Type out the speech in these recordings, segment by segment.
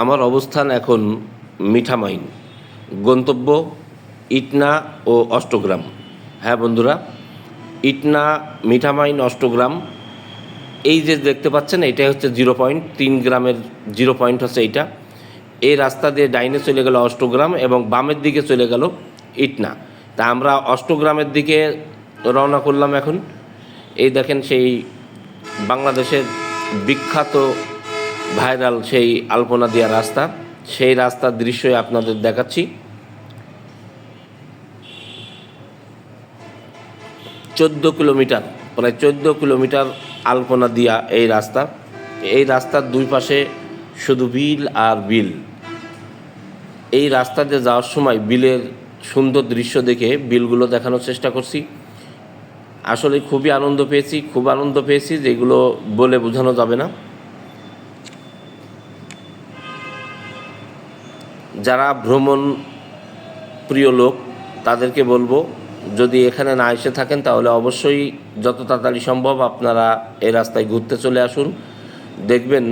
আমার অবস্থান এখন মিঠামাইন, গন্তব্য ইটনা ও অষ্টগ্রাম। হ্যাঁ বন্ধুরা, ইটনা, মিঠামাইন, অষ্টগ্রাম, এই যে দেখতে পাচ্ছেন এটাই হচ্ছে 0.3 গ্রামের 0 পয়েন্ট হচ্ছে এইটা। এই রাস্তা দিয়ে ডাইনে চলে গেল অষ্টগ্রাম এবং বামের দিকে চলে গেল ইটনা। তা আমরা অষ্টগ্রামের দিকে রওনা করলাম এখন। এই দেখেন সেই বাংলাদেশের বিখ্যাত ভাইরাল সেই আলপনা দেওয়া রাস্তা, সেই রাস্তার দৃশ্যই আপনাদের দেখাচ্ছি। 14 কিলোমিটার, প্রায় 14 কিলোমিটার আলপনা দিয়া এই রাস্তা। এই রাস্তার দুই পাশে শুধু বিল আর বিল। এই রাস্তা দিয়ে যাওয়ার সময় বিলের সুন্দর দৃশ্য দেখে বিলগুলো দেখানোর চেষ্টা করছি। আসলে খুবই আনন্দ পেয়েছি, খুব আনন্দ পেয়েছি, যেগুলো বলে বোঝানো যাবে না। যারা ভ্রমণ প্রিয় লোক তাদেরকে বলবো, যদি এখানে না এসে থাকেন তাহলে অবশ্যই যত তাড়াতাড়ি সম্ভব আপনারা এই রাস্তায় ঘুরতে চলে আসুন। দেখবেন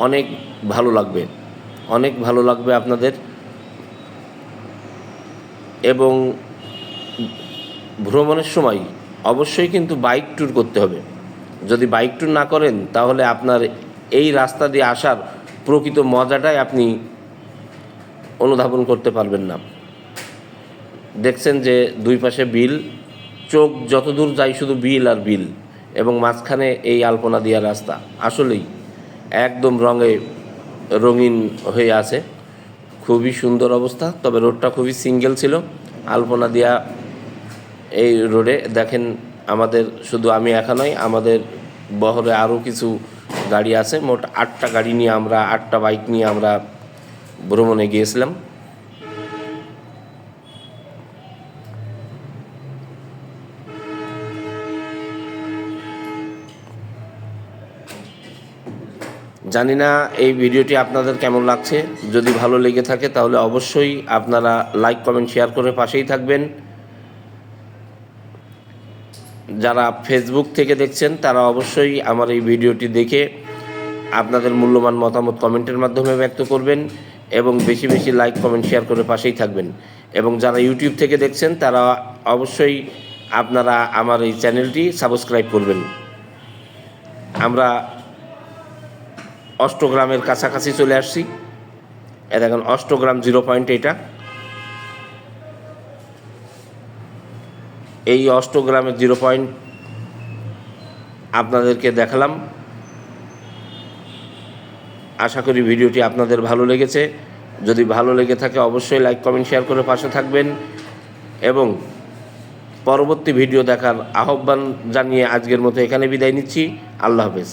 অনেক ভালো লাগবে, অনেক ভালো লাগবে আপনাদের। এবং ভ্রমণের সময় অবশ্যই কিন্তু বাইক ট্যুর করতে হবে। যদি বাইক ট্যুর না করেন তাহলে আপনার এই রাস্তা দিয়ে আসার প্রকৃত মজাটাই আপনি অনুধাবন করতে পারবেন না। দেখছেন যে দুই পাশে বিল, চোখ যতদূর যায় শুধু বিল আর বিল, এবং মাঝখানে এই আলপনা দেওয়া রাস্তা। আসলেই একদম রঙিন হয়ে আছে, খুবই সুন্দর অবস্থা। তবে রোডটা খুবই সিঙ্গেল ছিল আলপনা দেওয়া এই রোডে। দেখেন আমাদের, শুধু আমি একা নয়, আমাদের বহরে আরও কিছু গাড়ি আছে। মোট 8টা গাড়ি নিয়ে আমরা, 8টা বাইক নিয়ে আমরা ভ্রমণে গিয়েছিলাম। জানি না এই ভিডিওটি আপনাদের কেমন লাগছে। যদি ভালো লেগে থাকে তাহলে অবশ্যই আপনারা লাইক, কমেন্ট, শেয়ার করে পাশেই থাকবেন। যারা ফেসবুক থেকে দেখছেন তারা অবশ্যই আমার এই ভিডিওটি দেখে আপনাদের মূল্যবান মতামত কমেন্টের মাধ্যমে ব্যক্ত করবেন এবং বেশি বেশি লাইক, কমেন্ট, শেয়ার করে পাশেই থাকবেন। এবং যারা ইউটিউব থেকে দেখছেন তারা অবশ্যই আপনারা আমার এই চ্যানেলটি সাবস্ক্রাইব করবেন। আমরা অষ্টগ্রামের কাছাকাছি চলে আসছি। দেখেন অষ্টগ্রাম 0 পয়েন্ট এটা। এই অষ্টগ্রামের 0 পয়েন্ট আপনাদেরকে দেখালাম। আশা করি ভিডিওটি আপনাদের ভালো লেগেছে। যদি ভালো লেগে থাকে অবশ্যই লাইক, কমেন্ট, শেয়ার করে পাশে থাকবেন এবং পরবর্তী ভিডিও দেখার আহ্বান জানিয়ে আজকের মতো এখানে বিদায় নিচ্ছি। আল্লাহ হাফেজ।